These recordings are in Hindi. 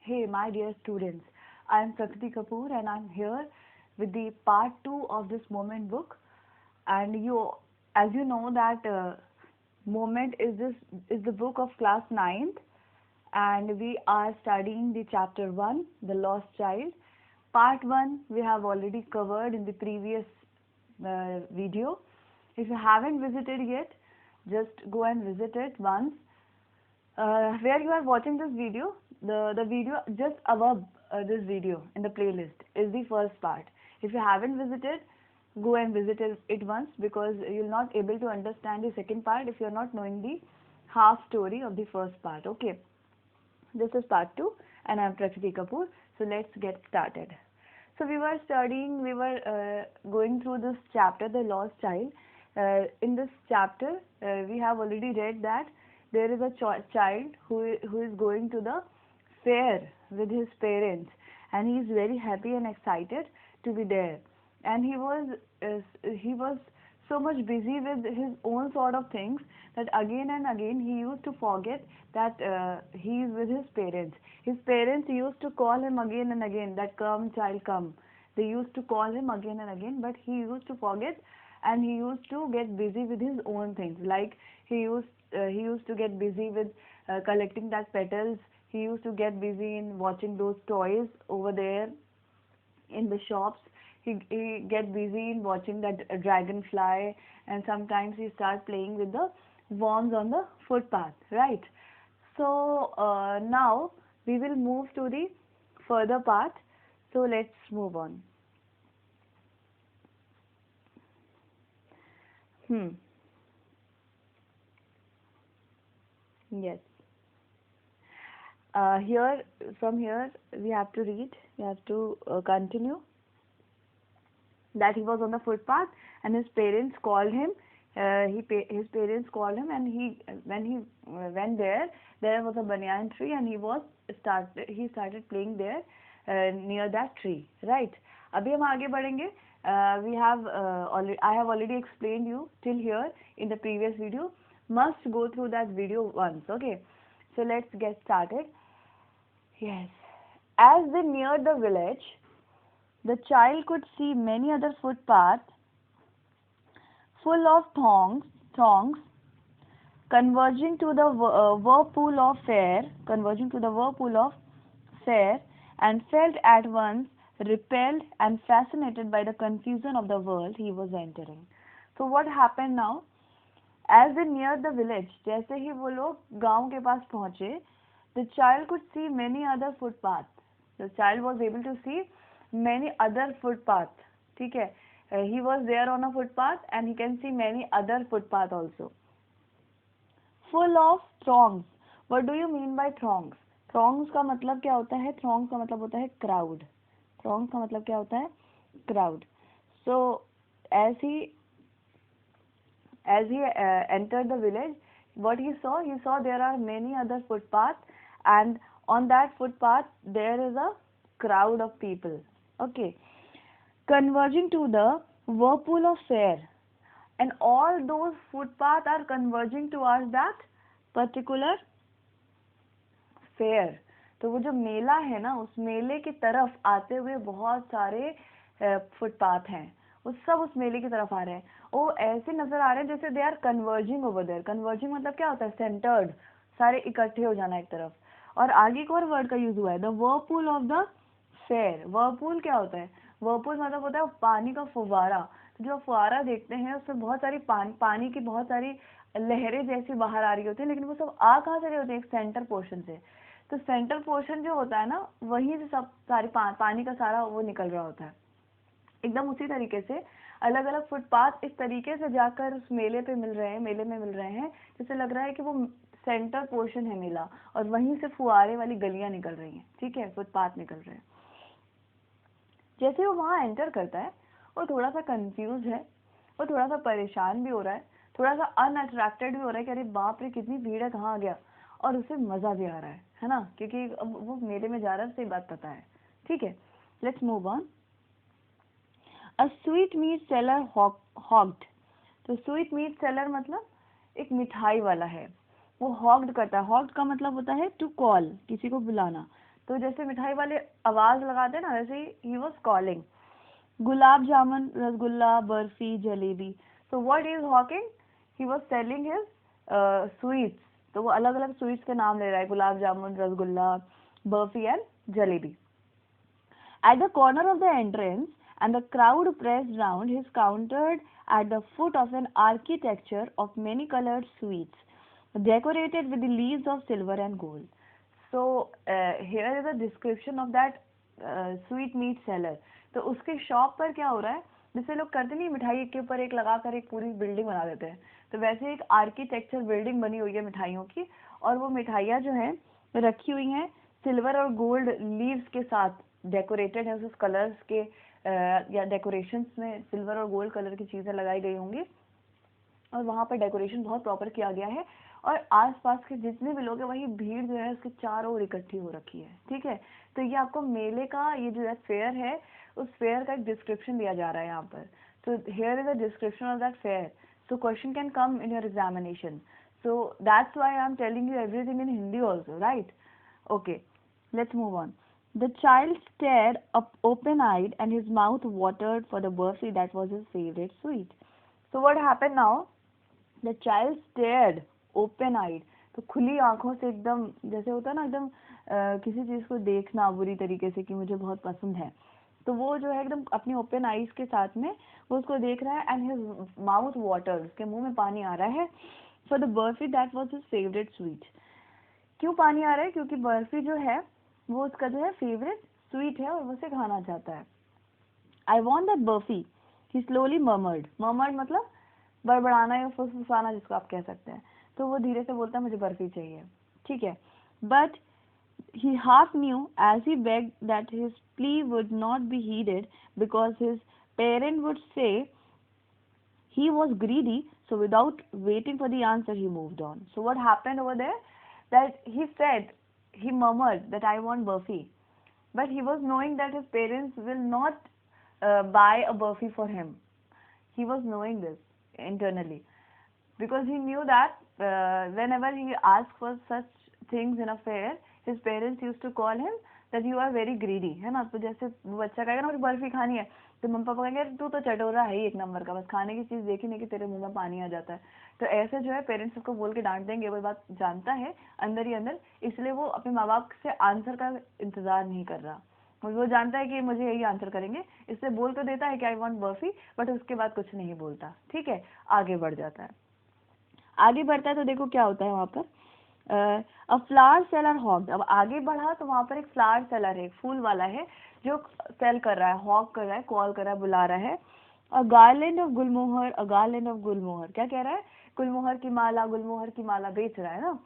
Hey, my dear students, I am Prakriti Kapoor and I am here with the part 2 of this Moment book. And as you know that Moment is the book of class 9th, and we are studying the chapter 1, The Lost Child. Part 1 we have already covered in the previous video. If you haven't visited yet, just go and visit it once. Where you are watching this video, the video just above this video in the playlist is the first part. If you haven't visited, go and visit it once, because you'll not able to understand the second part if you're not knowing the half story of the first part. Okay, this is part 2 and I'm Prakriti Kapoor. So let's get started. So we were going through this chapter, The Lost Child. In this chapter, we have already read that there is a child who is going to the fair with his parents, and he is very happy and excited to be there. And he was so much busy with his own sort of things that again and again he used to forget that he is with his parents. His parents used to call him again and again that come child come. They used to call him again and again, but he used to forget, and he used to get busy with his own things. Like he used to get busy with collecting that petals. He used to get busy in watching those toys over there in the shops. He get busy in watching that dragonfly, and sometimes he start playing with the worms on the footpath, right? So now we will move to the further part. So let's move on. Yes. Here, from here, we have to read. We have to continue. That he was on the footpath, and his parents called him. His parents called him, and when he went there, there was a banyan tree, and he started playing there near that tree. Right? अभी हम आगे बढ़ेंगे. I have already explained you till here in the previous video. Must go through that video once. Okay. So let's get started. Yes. As they neared the village, the child could see many other footpaths full of throngs converging to the whirlpool of fair, and felt at once repelled and fascinated by the confusion of the world he was entering. So what happened now? As they neared the village, जैसे ही वो लोग गांव के पास पहुंचे, the child could see many other footpaths. The child was able to see many other footpaths. ठीक है? He was there on a footpath and he can see many other footpaths also. Full of throngs. What do you mean by throngs? Throngs का मतलब क्या होता है? Throngs का मतलब होता है crowd. Throngs का मतलब क्या होता है? Crowd. So as he entered the village, what he saw there are many other footpaths, and on that footpath there is a crowd of people. Okay, converging to the whirlpool of fair, and all those footpaths are converging towards that particular fair. तो वो जो मेला है ना, उस मेले की तरफ आते हुए बहुत सारे फुटपाथ हैं, वो सब उस मेले की तरफ आ रहे हैं. वो ऐसे नजर आ रहे हैं जैसे they are converging over there. Converging मतलब क्या होता है? सेंटर्ड, सारे इकट्ठे हो जाना एक तरफ. और आगे एक और वर्ड का यूज हुआ है, the Whirlpool of the fair. Whirlpool क्या होता है? व्हर्लपूल मतलब होता है पानी का फुवारा. तो जो फुवारा देखते हैं उसमें बहुत सारी पानी की बहुत सारी लहरें जैसी बाहर आ रही होती है, लेकिन वो सब आ कहाँ से रही होती है? एक सेंटर पोर्शन से. तो सेंटर पोर्शन जो होता है ना, वहीं से सब सारी पानी का सारा वो निकल रहा होता है. एकदम उसी तरीके से अलग अलग फुटपाथ इस तरीके से जाकर उस मेले में मिल रहे हैं जैसे लग रहा है कि वो सेंटर पोर्शन है मेला, और वहीं से फुआरे वाली गलियां निकल रही हैं. ठीक है, फुटपाथ निकल रहे हैं. जैसे वो वहां एंटर करता है, वो थोड़ा सा कंफ्यूज है, वो थोड़ा सा परेशान भी हो रहा है, थोड़ा सा अनअट्रैक्टेड भी हो रहा है कि अरे बाप रे कितनी भीड़ है, कहाँ आ गया. और उसे मजा भी आ रहा है ना, क्योंकि अब वो मेले में जा रहा है, उसे बात पता है. ठीक है, let's move on. A sweet meat seller hogged. तो स्वीट मीट सेलर मतलब एक मिठाई वाला है, वो हॉग्ड करता है. हॉग्ड का मतलब होता है टू कॉल, किसी को बुलाना. तो जैसे मिठाई वाले आवाज लगाते हैं ना, वैसे ही was calling. Gulab jamun, rasgulla, barfi, jalebi. So what he is hawking? He was selling his sweets. तो वो अलग अलग स्वीट्स के नाम ले रहा है, gulab jamun, rasgulla, barfi and jalebi. At the corner of the entrance, and the crowd pressed round, he countered at the foot of an architecture of many colored sweets, decorated with the leaves of silver and gold. So here is a description of that sweet meat seller. तो उसके शॉप पर क्या हो रहा है, जैसे लोग करते नहीं, मिठाई के ऊपर एक लगाकर एक पूरी बिल्डिंग बना देते हैं, तो वैसे एक आर्किटेक्चर बिल्डिंग बनी हुई है मिठाइयों की, और वो मिठाइयाँ जो हैं रखी हुई हैं सिल्वर और गोल्ड लीव्स के साथ, डेकोरेटेड है उस कलर्स के या डेकोरेशंस में सिल्वर और गोल्ड कलर की चीजें लगाई गई होंगी, और वहां पर डेकोरेशन बहुत प्रॉपर किया गया है, और आसपास के जितने भी लोग हैं वही भीड़ जो है उसके चारों ओर इकट्ठी हो रखी है. ठीक है, तो ये आपको मेले का ये जो है फेयर है, उस फेयर का एक डिस्क्रिप्शन दिया जा रहा है यहाँ पर. तो here is a description of that fair. So question can come in your examination. So that's why I'm telling you everything in Hindi also, right? Okay, let's move on. The child stared up open-eyed and his mouth watered for the burfi that was his favorite sweet. So what happened now? The child stared open-eyed. तो खुली आंखों से एकदम, जैसे होता है ना एकदम किसी चीज को देखना बुरी तरीके से कि मुझे बहुत पसंद है, तो वो जो है एकदम अपनी ओपन आईज के साथ में वो उसको देख रहा है. एंड हिज माउथ वाटर, उसके मुंह में पानी आ रहा है. For the barfi that was his favourite sweet. क्यों पानी आ रहा है? क्योंकि बर्फी जो है वो उसका जो है फेवरेट स्वीट है और वो उसे खाना चाहता है. I want that barfi, he slowly murmured. Murmured मतलब बड़बड़ाना या फुसफुसाना जिसको आप कह सकते हैं. तो वो धीरे से बोलता है मुझे बर्फी चाहिए. ठीक है, but he half knew as he begged that his plea would not be heeded because his parent would say he was greedy. So without waiting for the answer, he moved on. So what happened over there? That he said, he murmured that I want burfi, but he was knowing that his parents will not buy a burfi for him. He was knowing this internally, because he knew that whenever he asked for such things in a fair, his parents used to call him that you are very greedy, है ना. तो जैसे वो बच्चा कहेगा ना मुझे बर्फी खानी है, तो मम्मी पापा कहेंगे तू तो चटोरा है ही एक नंबर का, बस खाने की चीज देखी नहीं कि तेरे मुंह में पानी आ जाता है. तो ऐसे जो है पेरेंट्स उसको बोल के डांट देंगे. वो बात जानता है अंदर ही अंदर, इसलिए वो अपने माँ बाप से आंसर का इंतजार नहीं कर रहा. वो जानता है कि मुझे यही आंसर करेंगे, इसलिए बोल तो देता है कि आई वांट बर्फी, बट उसके बाद कुछ नहीं बोलता. ठीक है, आगे बढ़ जाता है. आगे बढ़ता है तो देखो क्या होता है वहां पर. A flower seller hawk. अब आगे बढ़ा तो वहां पर एक फ्लावर सेलर है, एक फूल वाला है जो सेल कर रहा है, हॉक कर रहा है, कॉल कर रहा है, बुला रहा है. A garland of gulmohar, a garland of gulmohar. क्या कह रहा है? गुलमोहर की माला, गुलमोहर की माला बेच रहा है ना.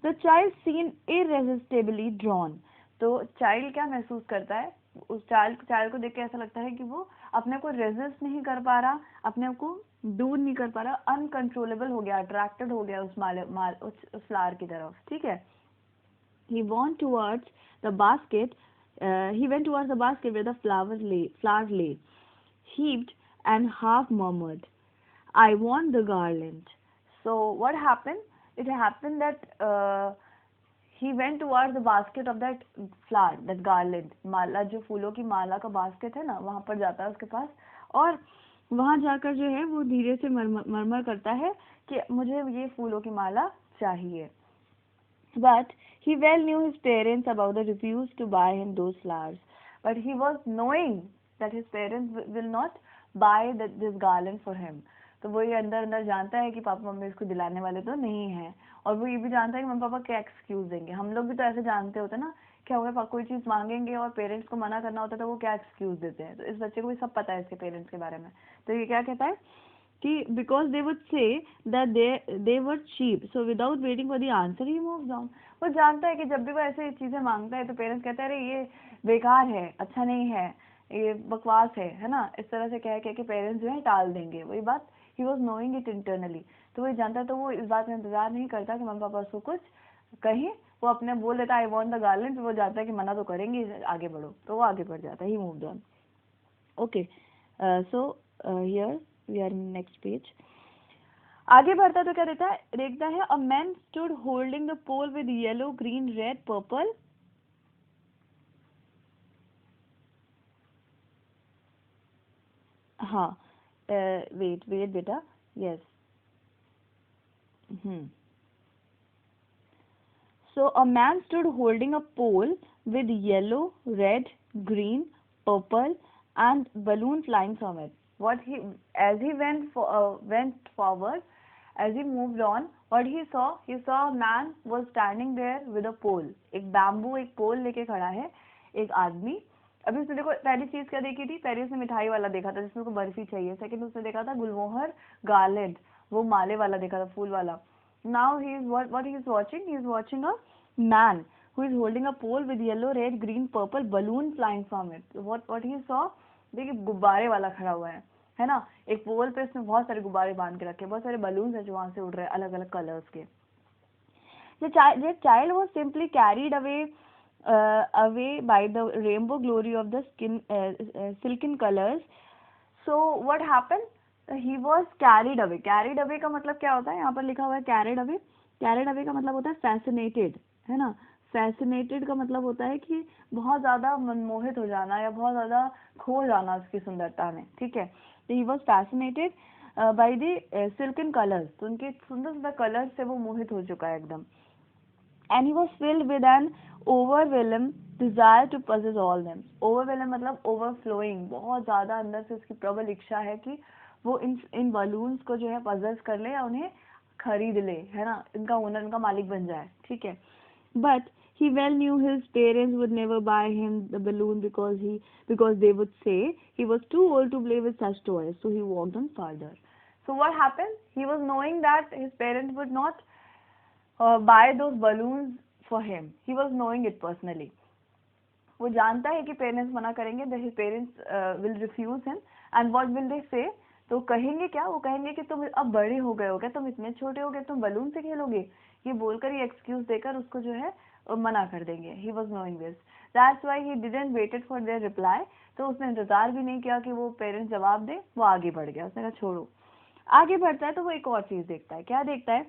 The child seen irresistibly drawn. तो चाइल्ड क्या महसूस करता है? उस चाइल्ड को देख के ऐसा लगता है कि वो अपने को रेजिस्ट नहीं कर पा रहा, अपने को दूर नहीं कर पा रहा, अनकंट्रोलेबल हो गया, अट्रैक्टेड हो गया उस फ्लावर की तरफ. ठीक है, he went towards the basket where the flower lay, heaped and half murmured, I want the garland. So what happened? It happened that he went towards the basket of that flower, that garland. माला, जो फूलों की माला का बास्केट है ना, वहां पर जाता है उसके पास, और वहां जाकर जो है वो धीरे से मरमर करता है कि मुझे ये फूलों की माला चाहिए. But he well knew his parents about the refuse to buy him those flowers. But he was knowing that his parents will not buy this garland for him. तो वो ये अंदर अंदर जानता है कि पापा मम्मी इसको दिलाने वाले तो नहीं है, और वो ये भी जानता है कि मम्मी पापा क्या एक्सक्यूज देंगे. हम लोग भी तो ऐसे जानते होते ना, क्या होगा कोई चीज मांगेंगे और पेरेंट्स को मना करना होता है तो वो क्या एक्सक्यूज देते हैं. तो इस बच्चे को भी सब पता है इसके पेरेंट्स के बारे में. तो ये क्या कहता है कि because they would say that they were cheap, so without waiting for the answer he moves on. वो जानता है कि जब भी वो ऐसे चीजें मांगता है तो पेरेंट्स कहते हैं अरे ये बेकार है, अच्छा नहीं है, ये बकवास है ना. इस तरह से कह के पेरेंट्स जो है टाल देंगे. वही बात, he was knowing it internally. तो वो जानता है, तो वो इस बात में इंतजार नहीं करता कि मम्मी पापा उसको कुछ कहें, वो अपने बोल देता है आई वांट द गार्लैंड. वो जानता है कि मना तो करेंगे, आगे बढ़ो, तो वो आगे बढ़ जाता है. He moved on. Okay, so here we are in next page. आगे बढ़ता तो क्या देखता है a man stood holding the pole with yellow, green, red, purple हाँ, वेट वेट बेटा, yes. So a man stood holding a pole with yellow, red, green, purple, and balloon flying from it. As he went forward, as he moved on, what he saw a man was standing there with a pole. एक पोल लेके खड़ा है एक आदमी. अभी उसने देखो पहली चीज क्या देखी थी, पहले उसने मिठाई वाला देखा था जिसमें उसको बर्फी चाहिए. सेकंड उसने देखा था गुलमोहर गार्लैंड, वो माले वाला देखा था, फूल वाला. Now what he is watching? He is watching a man who is holding a pole with yellow, red, green, purple balloon flying from it. What he saw? देखिए गुब्बारे वाला खड़ा हुआ है ना. एक पोल पे इसमें बहुत सारे गुब्बारे बांध के रखे, बहुत सारे बलून्स है जो वहां से उड़ रहे हैं अलग अलग कलर्स के. The child was simply carried away by the rainbow glory of the silken colors. So what happened? He was carried away. Carried away का मतलब क्या होता है? यहाँ पर लिखा हुआ है carried away. Carried away का मतलब होता है fascinated, है ना. fascinated का मतलब होता है कि बहुत ज्यादा मनमोहित हो जाना या बहुत ज्यादा खो जाना उसकी सुंदरता में. ठीक है. तो he was fascinated by the silken colors. तो उनके सुंदर सुंदर कलर से वो मोहित हो चुका है एकदम. And he was filled with an overwhelming desire to possess all them. Overwhelm मतलब overflowing, बहुत ज्यादा अंदर से उसकी प्रबल इच्छा है कि वो इन बलून्स को जो है possess कर ले या उन्हें खरीद ले, है ना, इनका ओनर, इनका मालिक बन जाए. ठीक है. But he well knew his parents would never buy him the balloon because they would say he was too old to play with such toys. So he walked on further. So what happened? He was knowing that his parents would not buy those balloons for him. He was knowing it personally. वो जानता है कि पेरेंट्स मना करेंगे. his parents will refuse him. And what will they say? तो कहेंगे क्या? वो कहेंगे कि तुम अब बड़े हो गए हो क्या, तुम इतने छोटे हो गए, तुम बलून से खेलोगे, ये बोलकर ये एक्सक्यूज देकर उसको जो है मना कर देंगे. He was knowing this. That's why he didn't waited for their reply. तो उसने इंतजार भी नहीं किया कि वो पेरेंट्स जवाब दे, वो आगे बढ़ गया. उसने कहा छोड़ो. आगे बढ़ता है तो वो एक और चीज देखता है. क्या देखता है?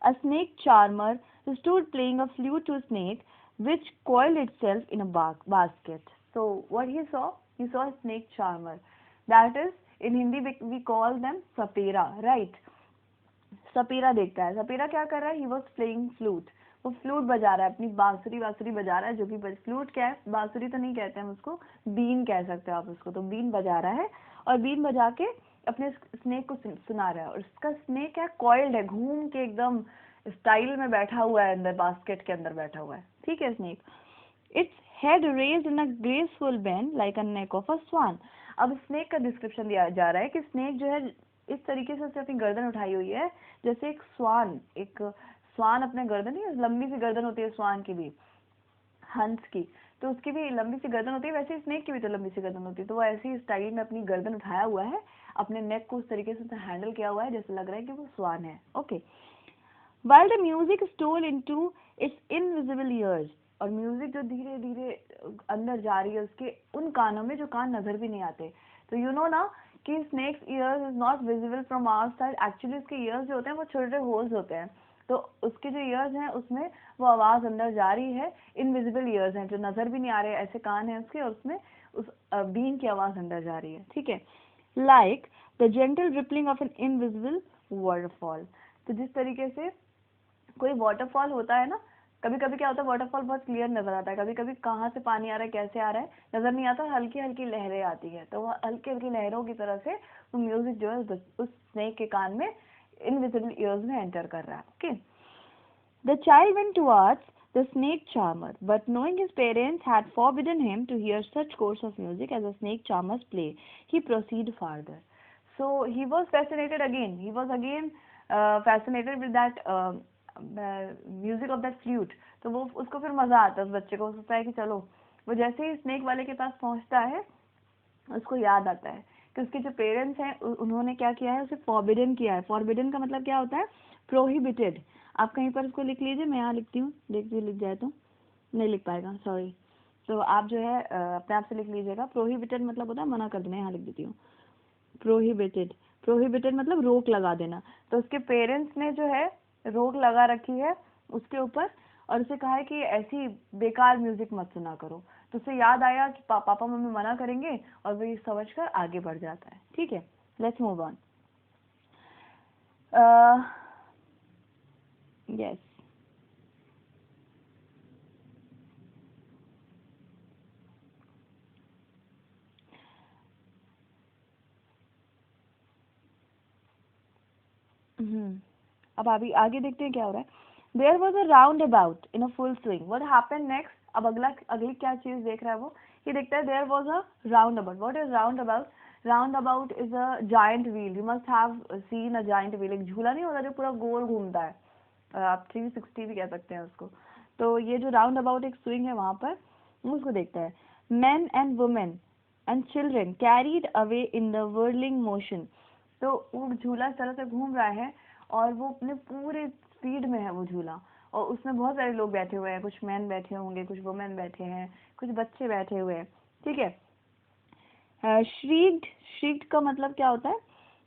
A snake charmer who stood playing a flute to a snake which coiled itself in a basket. So what he saw a snake charmer. That is, in Hindi we call them sapera, right? सपेरा देखता है. सपेरा क्या कर रहा है? He was playing flute. वो फ्लूट बजा रहा है, अपनी बांसुरी बजा रहा है. जो भी फ्लूट क्या है, बांसुरी तो नहीं कहते हम उसको, बीन कह सकते हो आप उसको. तो बीन बजा रहा है और बीन बजा के अपने स्नेक को सुना रहा है. और उसका स्नेक है कॉइल्ड है, घूम के एकदम स्टाइल में बैठा हुआ है, अंदर बास्केट के अंदर बैठा हुआ है. ठीक है. Snake its head raised in a graceful bend like a neck of a swan. अब स्नेक का डिस्क्रिप्शन दिया जा रहा है कि स्नेक जो है इस तरीके से उसने अपनी गर्दन उठाई हुई है जैसे एक स्वान अपने गर्दन, नहीं लंबी सी गर्दन होती है स्वान की भी, हंस की, तो उसकी भी लंबी सी गर्दन होती है, वैसे स्नेक की भी तो लंबी सी गर्दन होती है. तो वो ऐसी स्टाइल में अपनी गर्दन उठाया हुआ है, अपने नेक को उस तरीके से हैंडल किया हुआ है जैसे लग रहा है कि वो स्वान है. Okay. While the music stole into its invisible ears, और म्यूजिक जो धीरे धीरे अंदर जा रही है उसके उन कानों में जो कान नजर भी नहीं आते. तो यू नो ना कि snakes ears is not visible from our side. Actually उसके ईयर्स जो होते हैं वो छोटे होल्स होते हैं. तो उसके जो ईयर्स हैं उसमें वो आवाज अंदर जा रही है. इनविजिबल ईयर्स हैं जो नजर भी नहीं आ रहे, ऐसे कान हैं उसके, और उसमें उस बीन की आवाज अंदर जा रही है. ठीक है. Like the gentle rippling of an invisible waterfall. तो जिस तरीके से कोई वाटरफॉल होता है ना, कभी कभी क्या होता है, वाटरफॉल बहुत क्लियर नजर आता है, कभी कभी कहाँ से पानी आ रहा है, कैसे आ रहा है नजर नहीं आता, हल्की हल्की लहरें आती है. तो वो हल्की हल्की लहरों की तरह से वो म्यूजिक जो है उस स्नेक के कान में इनविजिबल ईयर्स में एंटर कर रहा है. Okay. The child went towards the snake charmer, but knowing his parents had forbidden him to hear such course of music as a snake charmer's play, he proceeded farther. So he was fascinated again. He was again fascinated with that music of that flute. तो वो उसको फिर मजा आता है, उस बच्चे को सोचता है कि चलो. वो जैसे ही स्नेक वाले के पास पहुंचता है उसको याद आता है कि उसके जो पेरेंट्स हैं उन्होंने क्या किया है, उसे फॉरबिडन किया है. फॉरबिडन का मतलब क्या होता है? प्रोहिबिटेड. आप कहीं पर उसको लिख लीजिए, मैं यहाँ लिखती हूँ, देखिए लिख जाए तो नहीं लिख पाएगा, सॉरी. तो आप जो है अपने आप से लिख लीजिएगा. प्रोहिबिटेड मतलब होता है मना कर देना. यहाँ लिख देती हूँ प्रोहिबिटेड. प्रोहिबिटेड मतलब रोक लगा देना. तो उसके पेरेंट्स ने जो है रोक लगा रखी है उसके ऊपर, और उसे कहा है कि ऐसी बेकार म्यूजिक मत सुना करो। तो उसे याद आया कि पापा मम्मी मना करेंगे, और वो ये समझ कर आगे बढ़ जाता है। ठीक है, लेट्स मूव ऑन। यस, अब अभी आगे देखते हैं क्या हो रहा है। There was a round about in a full swing, what happened next. अब अगली क्या चीज देख रहा है वो, ये देखता है there was a round about. What is round about? Round about is a giant wheel, you must have seen a giant wheel. एक झूला नहीं होता जो पूरा गोल घूमता है, आप 360 भी कह सकते हैं उसको। तो ये जो राउंड अबाउट एक स्विंग है वहां पर, उसको देखता है। Main and women and children carried away in the whirling motion. तो वो झूला इस तरह से घूम रहा है और वो अपने पूरे स्पीड में है वो झूला, और उसमें बहुत सारे लोग बैठे हुए हैं, कुछ मैन बैठे होंगे, कुछ वुमेन बैठे हैं, कुछ बच्चे बैठे हुए हैं। ठीक है। श्रीक्ड, श्रीक्ड का मतलब क्या होता है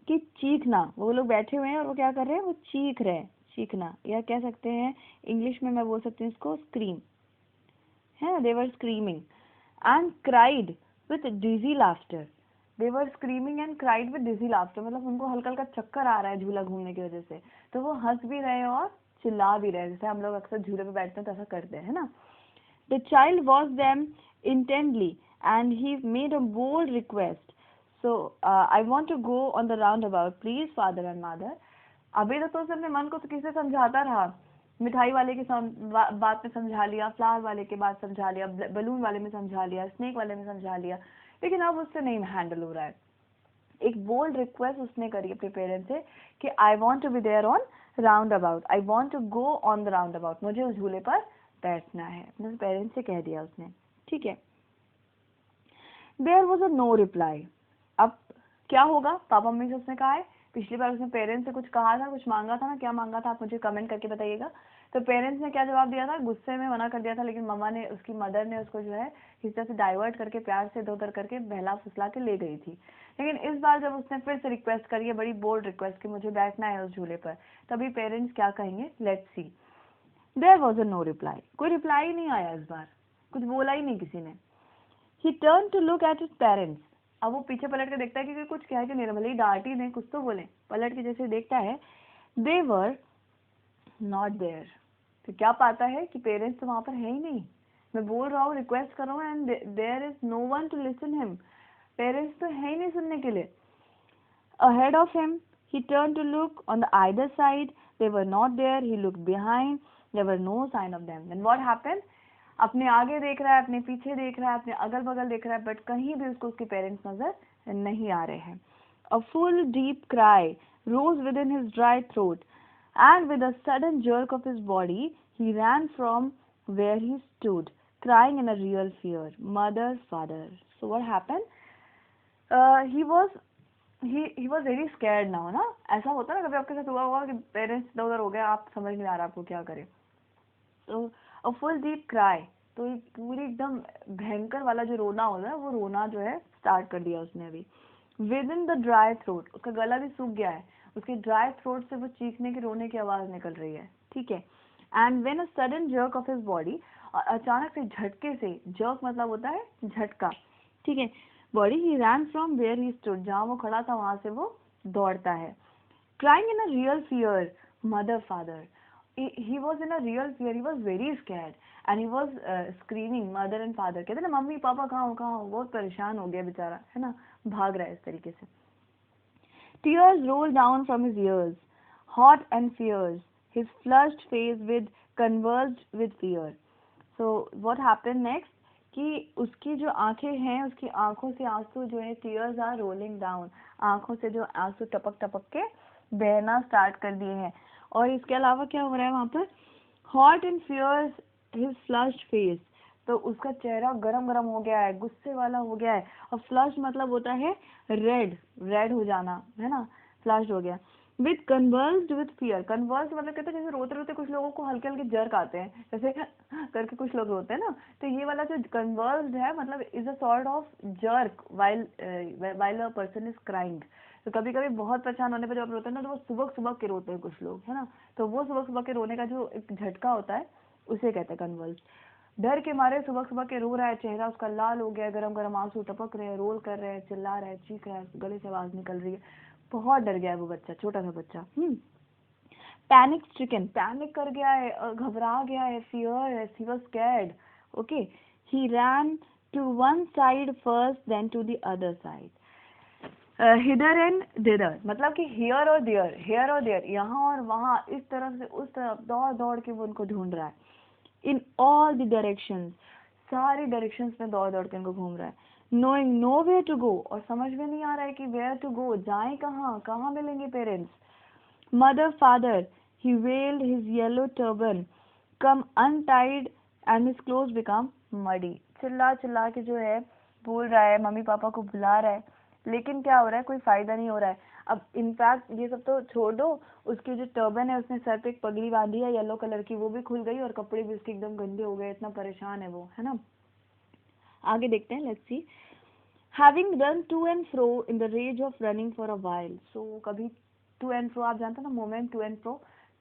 कि चीखना। वो लोग बैठे हुए हैं और वो क्या कर रहे हैं, वो चीख रहे हैं, चीखना, या कह सकते हैं इंग्लिश में मैं बोल सकती हूँ इसको स्क्रीम, है, they were screaming and cried with dizzy laughter। they were screaming and cried with dizzy laughter, मतलब उनको हल्का हल्का चक्कर आ रहा है झूला घूमने की वजह से, तो वो हंस भी रहे हैं और चिल्ला भी रहे हैं, जैसे हम लोग अक्सर झूले पे बैठते हैं तो ऐसा करते हैं, है ना। The child watched them intently and he made a bold request, so I want to go on the roundabout please father and mother। अभी तो उसने अपने मन को तो किसे समझाता रहा, मिठाई वाले की बात में समझा लिया, फ्लावर वाले के बात समझा लिया, बलून वाले में समझा लिया, स्नेक वाले में समझा लिया, लेकिन अब उससे नहीं हैंडल हो रहा है। एक बोल्ड रिक्वेस्ट उसने करी अपने पेरेंट्स से कि I want to be there on round about, I want to go on the round about, मुझे उस झूले पर बैठना है, अपने पेरेंट्स से कह दिया उसने। ठीक है। There was a no reply. अब क्या होगा, पापा मम्मी से उसने कहा है, पिछली बार उसने पेरेंट्स से कुछ कहा था, कुछ मांगा था ना, क्या मांगा था आप मुझे कमेंट करके बताइएगा। तो पेरेंट्स ने क्या जवाब दिया था, गुस्से में मना कर दिया था, लेकिन मम्मा ने, उसकी मदर ने उसको जो है इस तरह से डाइवर्ट करके प्यार से इधर उधर करके बहला फुसला के ले गई थी। लेकिन इस बार जब उसने फिर से रिक्वेस्ट करी है, बड़ी बोल्ड रिक्वेस्ट कि मुझे बैठना है उस झूले पर, तभी पेरेंट्स क्या कहेंगे, let's see. There was a no reply, कोई रिप्लाई ही नहीं आया, इस बार कुछ बोला ही नहीं किसी ने। He turned to look at his parents। अब वो पीछे पलट के देखता है कि कुछ कह के नहीं रहा, भले ही डांट ही दें, कुछ तो बोले, पलट के जैसे देखता है, they were not there। तो क्या पाता है कि पेरेंट्स तो वहां पर है ही नहीं, मैं बोल रहा हूँ, रिक्वेस्ट कर रहा हूँ, and there is no one to listen him, parents तो है ही नहीं सुनने के लिए। Ahead of him, he turned to look on the either side, they were not there, he looked behind, there were no sign of them। Then what happened? अपने आगे देख रहा है, अपने पीछे देख रहा है, अपने अगल बगल देख रहा है, बट कहीं भी उसको उसके पेरेंट्स नजर नहीं आ रहे हैं। A full deep cry rose within his dry throat, and with a sudden jerk of his body, he ran from where he stood, crying in a real fear, "Mother, father!" So what happened? He was very scared now, ना, ऐसा होता है ना, कभी आपके साथ हुआ होगा कि पेरेंट्स इधर उधर हो गए, आप समझ नहीं आ रहा आपको क्या करें। तो अ फुल डीप क्राई, तो ये पूरी एकदम भयंकर वाला जो रोना होता है, वो रोना जो है स्टार्ट कर दिया उसने अभी। With in the dry throat, उसका गला भी सूख गया है, उसके ड्राई थ्रोट से वो चीखने की, रोने की आवाज निकल रही है। ठीक है। And when a sudden jerk of his body, अचानक से झटके से, जर्क मतलब होता है झटका, ठीक है, body, he ran from where he stood, जहां वो खड़ा था वहां से वो दौड़ता है। Crying in a real fear, mother father, he was in a real fear, he was very scared and he was screaming mother and father। कहते ना, मम्मी पापा कहाँ हो, कहाँ हो, बहुत परेशान हो गया बेचारा, है ना, भाग रहा है इस तरीके से। Tears rolled down from his ears, hot and fierce, his flushed face with convulsed with fear। So what happened next? कि उसकी जो आंखें हैं, उसकी आंखों से आंसू जो है, tears are rolling down, आंखों से जो आंसू टपक टपक के बहना स्टार्ट कर दिए हैं। और इसके अलावा क्या हो रहा है वहां पर, hot and fierce his flushed face, तो उसका चेहरा गरम गरम हो गया है, गुस्से वाला हो गया है। और फ्लश मतलब होता है रेड, रेड हो जाना, है ना, फ्लश्ड हो गया। With conversed with fear, converse मतलब कहते हैं जैसे रोते रोते कुछ लोगों को हल्के हल्के जर्क आते हैं, जैसे करके कुछ लोग रोते हैं ना, तो ये वाला जो कन्वर्स्ड है मतलब is a sort of jerk while a person is crying. तो कभी कभी बहुत परेशान होने पर जब रोते हैं ना, तो वो सुबह सुबह के रोते हैं कुछ लोग, है ना, तो वो सुबह सुबह के रोने का जो एक झटका होता है, उसे कहते हैं कन्वल्स। डर के मारे सुबह सुबह के रो रहा है, चेहरा उसका लाल हो गया है, गरम गरम आंसू टपक रहे हैं, रोल कर रहे हैं, चिल्ला रहा है, चीख रहा है, गले से आवाज निकल रही है, बहुत डर गया है वो बच्चा, छोटा सा बच्चा। पैनिक स्ट्रिकन, पैनिक कर गया है, घबरा गया है, फियर है, he was scared. Okay, he ran to one side first then to the other side. Hither and thither, मतलब कि हियर और देयर, यहाँ और वहाँ, इस तरफ से उस तरफ दौड़ दौड़ के वो उनको ढूंढ रहा है। इन ऑल द डायरेक्शंस, सारी डायरेक्शंस में दौड़ दौड़ के उनको घूम रहा है। Knowing nowhere to go, और समझ में नहीं आ रहा है कि वेयर टू गो, जाए कहाँ, कहाँ मिलेंगे parents. Mother father, he veiled his yellow turban, come untied and his clothes become muddy। चिल्ला चिल्ला के जो है बोल रहा है, मम्मी पापा को बुला रहा है, लेकिन क्या हो रहा है, कोई फायदा नहीं हो रहा है। अब इनफैक्ट ये सब तो छोड़ दो, उसकी जो टर्बन है, उसने सर पे एक पगड़ी बांधी है येलो कलर की, वो भी खुल गई और कपड़े भी उसके एकदम गंदे हो गए, इतना परेशान है वो, है ना। आगे देखते हैं, let's see. Having run to and fro in the rage of running for a while, so कभी to and fro, आप जानते हैं ना मोमेंट to and fro,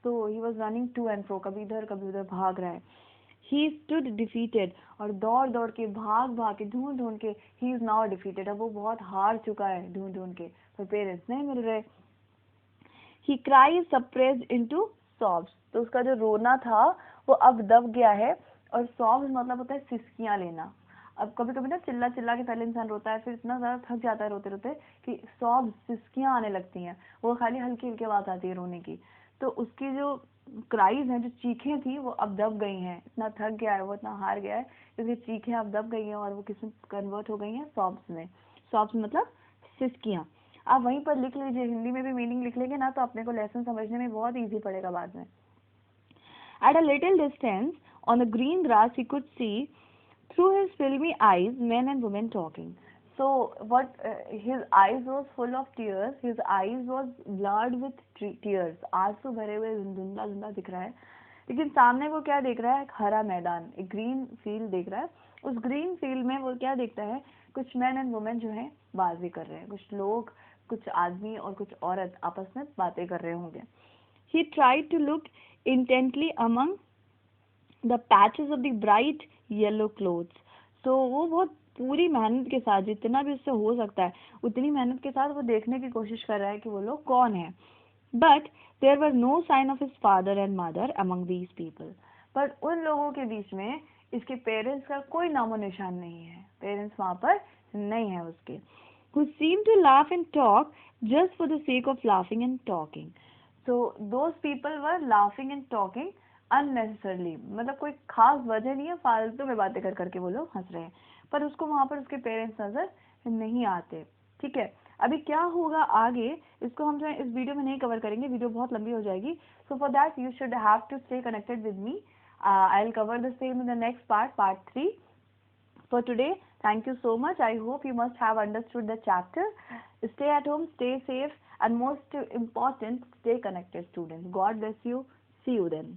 तो he was running to and fro, कभी इधर कभी उधर भाग रहा है। He stood defeated, और दौड़ दौड़ के, भाग भाग के, ढूंढ ढूंढ के, he is now defeated, अब वो बहुत हार चुका है ढूंढ ढूंढ के, पर पेरेंट्स नहीं मिल रहे। He cries suppressed into sobs, तो उसका जो रोना था वो अब दब गया है, और sobs मतलब होता है सिसकियां लेना। अब कभी कभी ना चिल्ला चिल्ला के पहले इंसान रोता है, फिर इतना ज्यादा थक जाता है रोते रोते कि sobs, सिसकियां आने लगती हैं, वो खाली हल्की हल्की आवाज आती है रोने की। तो उसकी जो क्राइज हैं, जो चीखें थी, वो अब दब गई हैं, इतना थक गया है वो, इतना हार गया है, क्योंकि चीखें अब दब गई हैं और वो किसमें कन्वर्ट हो गई हैं, sobs में। sobs मतलब सिसकियां। आप वहीं पर लिख लीजिए, हिंदी में भी मीनिंग लिख लेंगे ना तो अपने को लेसन समझने में बहुत इजी पड़ेगा बाद में। At a little distance on the green grass he could see through his filmy eyes men and women talking. So what his eyes was full of tears, his eyes was blurred with tears, आंसू भरे हुए धुंधला धुंधला दिख रहा है, लेकिन सामने वो क्या देख रहा है, एक हरा मैदान, एक ग्रीन फील्ड देख रहा है। उस ग्रीन फील्ड में वो क्या देखता है, कुछ मैन एंड वुमेन जो है बाजी कर रहे हैं, कुछ लोग, कुछ आदमी और कुछ औरत आपस में बातें कर रहे होंगे। He tried to look intently among the patches of the bright yellow clothes. So वो बहुत पूरी मेहनत के साथ, जितना भी उससे हो सकता है उतनी मेहनत के साथ वो देखने की कोशिश कर रहा है कि वो लोग कौन है। But there were no sign of his father and mother among these people. पर उन लोगों के बीच में इसके पेरेंट्स का कोई नामो निशान नहीं है, पेरेंट्स वहाँ पर नहीं है उसके। Who seemed to laugh and talk just for the sake of laughing and talking. So those people were laughing and talking unnecessarily, मतलब कोई खास वजह नहीं है, फालतू में बातें कर करके वो लोग हंस रहे हैं, पर उसको वहाँ पर उसके पेरेंट्स नजर नहीं आते। ठीक है, अभी क्या होगा आगे, इसको हम जो है इस वीडियो में नहीं कवर करेंगे, वीडियो बहुत लंबी हो जाएगी। So for that you should have to stay connected with me. I will cover the same in the next part, part 3। For today, thank you so much. I hope you must have understood the chapter. Stay at home, stay safe, and most important, stay connected, students. God bless you. See you then.